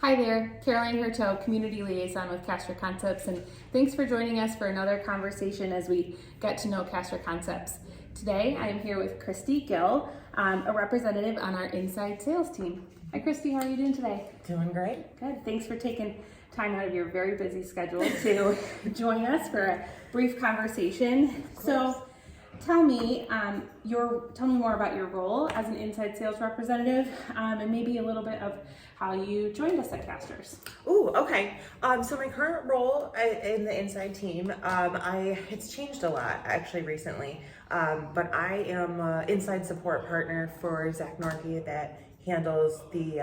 Hi there, Caroline Hurteau, Community Liaison with Caster Concepts, and thanks for joining us for another conversation as we get to know Caster Concepts. Today, I am here with Kristy Gill, a representative on our inside sales team. Hi Kristy, how are you doing today? Doing great. Good, thanks for taking time out of your very busy schedule to join us for a brief conversation. So, tell me more about your role as an inside sales representative, and maybe a little bit of how you joined us at Casters. Ooh, okay. So my current role in the inside team, it's changed a lot actually recently. But I am an inside support partner for Zach Norgay that handles the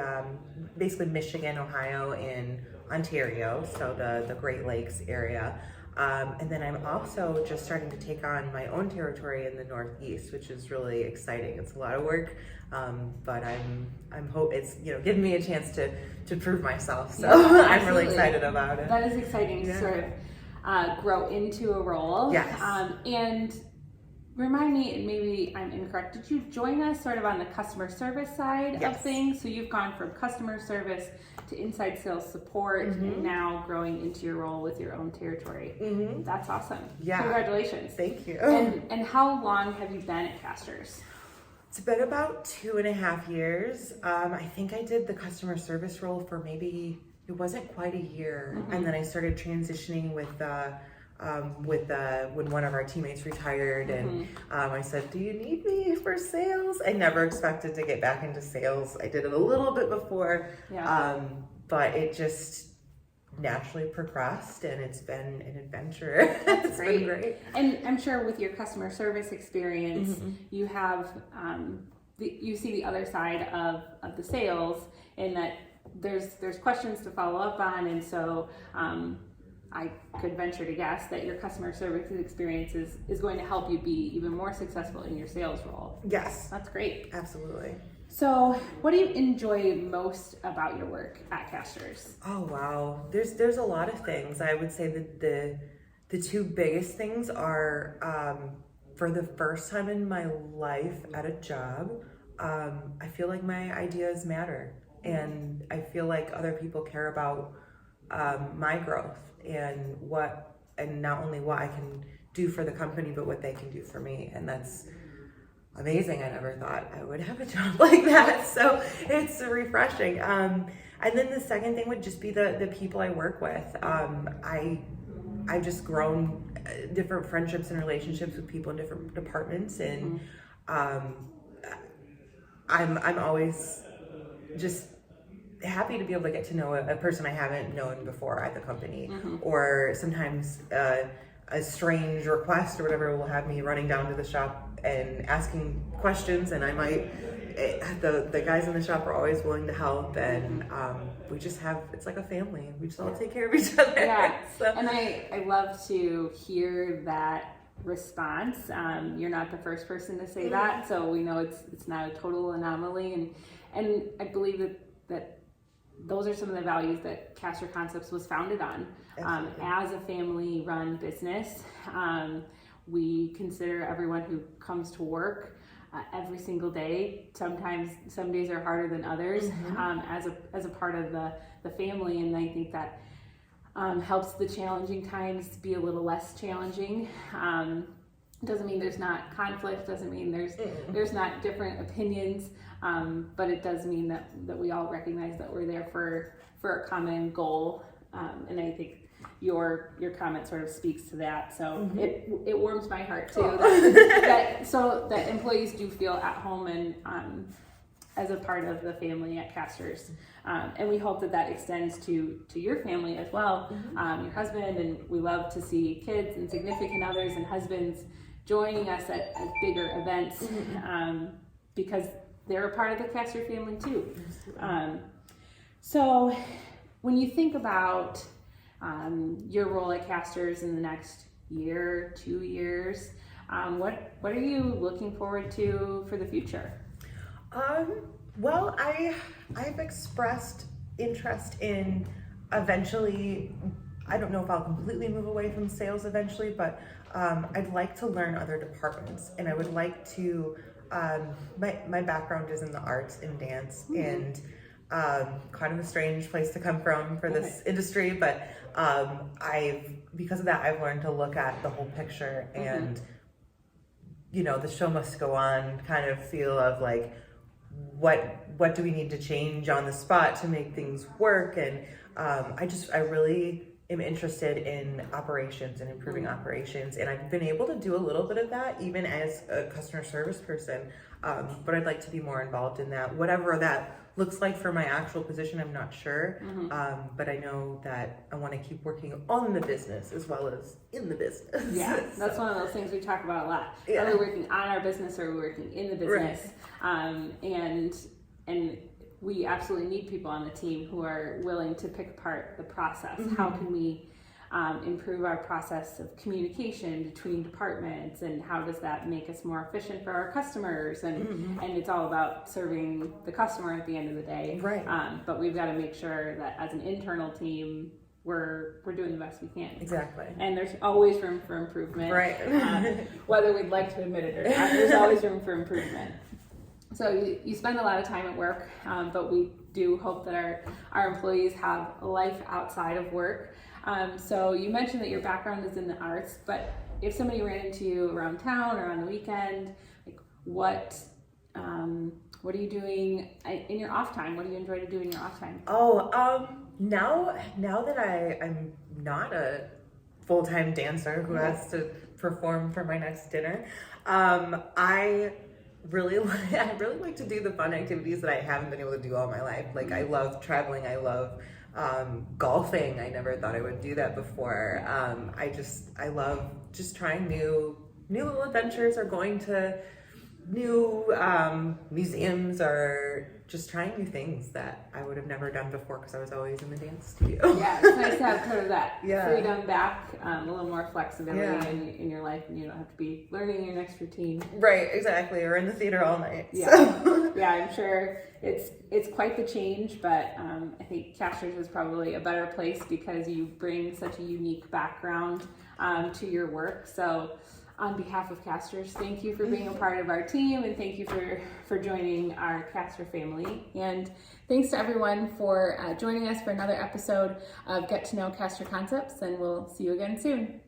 basically Michigan, Ohio, and Ontario, so the Great Lakes area. And then I'm also just starting to take on my own territory in the Northeast, which is really exciting. It's a lot of work, but I'm hope it's giving me a chance to prove myself. So yeah, I'm really excited about it. That is exciting to sort of grow into a role. Yes. And remind me, and maybe I'm incorrect, did you join us sort of on the customer service side of things? So you've gone from customer service to inside sales support, and now growing into your role with your own territory. That's awesome. Yeah. Congratulations. Thank you. And how long have you been at Casters? It's been about 2.5 years. I think I did the customer service role for maybe, it wasn't quite a year. And then I started transitioning with when one of our teammates retired, and I said, do you need me for sales? I never expected to get back into sales. I did it a little bit before, but it just naturally progressed, and it's been an adventure. It's been great. And I'm sure with your customer service experience, you have you see the other side of the sales, in that there's questions to follow up on, and so I could venture to guess that your customer service experience is going to help you be even more successful in your sales role. Yes. That's great. Absolutely. So what do you enjoy most about your work at Casters? Oh, wow. There's a lot of things. I would say that the two biggest things are, for the first time in my life at a job, I feel like my ideas matter. And I feel like other people care about my growth and not only what I can do for the company, but what they can do for me. And that's amazing. I never thought I would have a job like that. So it's refreshing. And then the second thing would just be the people I work with. I've just grown different friendships and relationships with people in different departments. And I'm always just happy to be able to get to know a person I haven't known before at the company, or sometimes a strange request or whatever will have me running down to the shop and asking questions, and I might the guys in the shop are always willing to help, and we just it's like a family. We just all take care of each other. Yeah. So. And I love to hear that response. You're not the first person to say that, so we know it's not a total anomaly, and I believe that those are some of the values that Caster Concepts was founded on. As a family-run business, we consider everyone who comes to work every single day. Sometimes some days are harder than others, as a part of the family, and I think that helps the challenging times be a little less challenging. Doesn't mean there's not conflict, doesn't mean there's not different opinions, but it does mean that we all recognize that we're there for a common goal, and I think your comment sort of speaks to that. So it warms my heart too, that employees do feel at home and as a part of the family at Casters, and we hope that extends to your family as well, your husband, and we love to see kids and significant others and husbands joining us at bigger events, because they're a part of the Caster family too. So when you think about your role at Casters in the next year, 2 years, what are you looking forward to for the future? Well, I've expressed interest in eventually, I don't know if I'll completely move away from sales eventually, but I'd like to learn other departments, and I would like to, my background is in the arts and dance, and kind of a strange place to come from for this industry, but because of that, I've learned to look at the whole picture and, the show must go on kind of feel of like, what do we need to change on the spot to make things work? And I really am interested in operations and improving operations, and I've been able to do a little bit of that even as a customer service person, but I'd like to be more involved in that, whatever that looks like for my actual position. I'm not sure, but I know that I want to keep working on the business as well as in the business. Yeah, that's one of those things we talk about a lot. Yeah. Are we working on our business or are we working in the business? Right. And we absolutely need people on the team who are willing to pick apart the process. How can we improve our process of communication between departments, and how does that make us more efficient for our customers? And it's all about serving the customer at the end of the day. Right. But we've got to make sure that as an internal team, we're doing the best we can. Exactly. And there's always room for improvement. Right. Whether we'd like to admit it or not, there's always room for improvement. So you spend a lot of time at work, but we do hope that our employees have a life outside of work. So you mentioned that your background is in the arts, but if somebody ran into you around town or on the weekend, like what are you doing in your off time? What do you enjoy to do in your off time? Now that I'm not a full-time dancer who has to perform for my next dinner, I really like to do the fun activities that I haven't been able to do all my life. Like I love traveling. I love golfing. I never thought I would do that before. I love just trying new little adventures, or going to new museums, or just trying new things that I would have never done before because I was always in the dance studio. Yeah, it's nice to have kind of that Yeah. freedom back, a little more flexibility Yeah. in your life, and you don't have to be learning your next routine. Right, exactly. Or in the theater all night. Yeah, So. yeah, I'm sure it's quite the change, but I think Casters is probably a better place because you bring such a unique background to your work. So on behalf of Casters, thank you for being a part of our team, and thank you for joining our Caster family. And thanks to everyone for joining us for another episode of Get to Know Caster Concepts, and we'll see you again soon.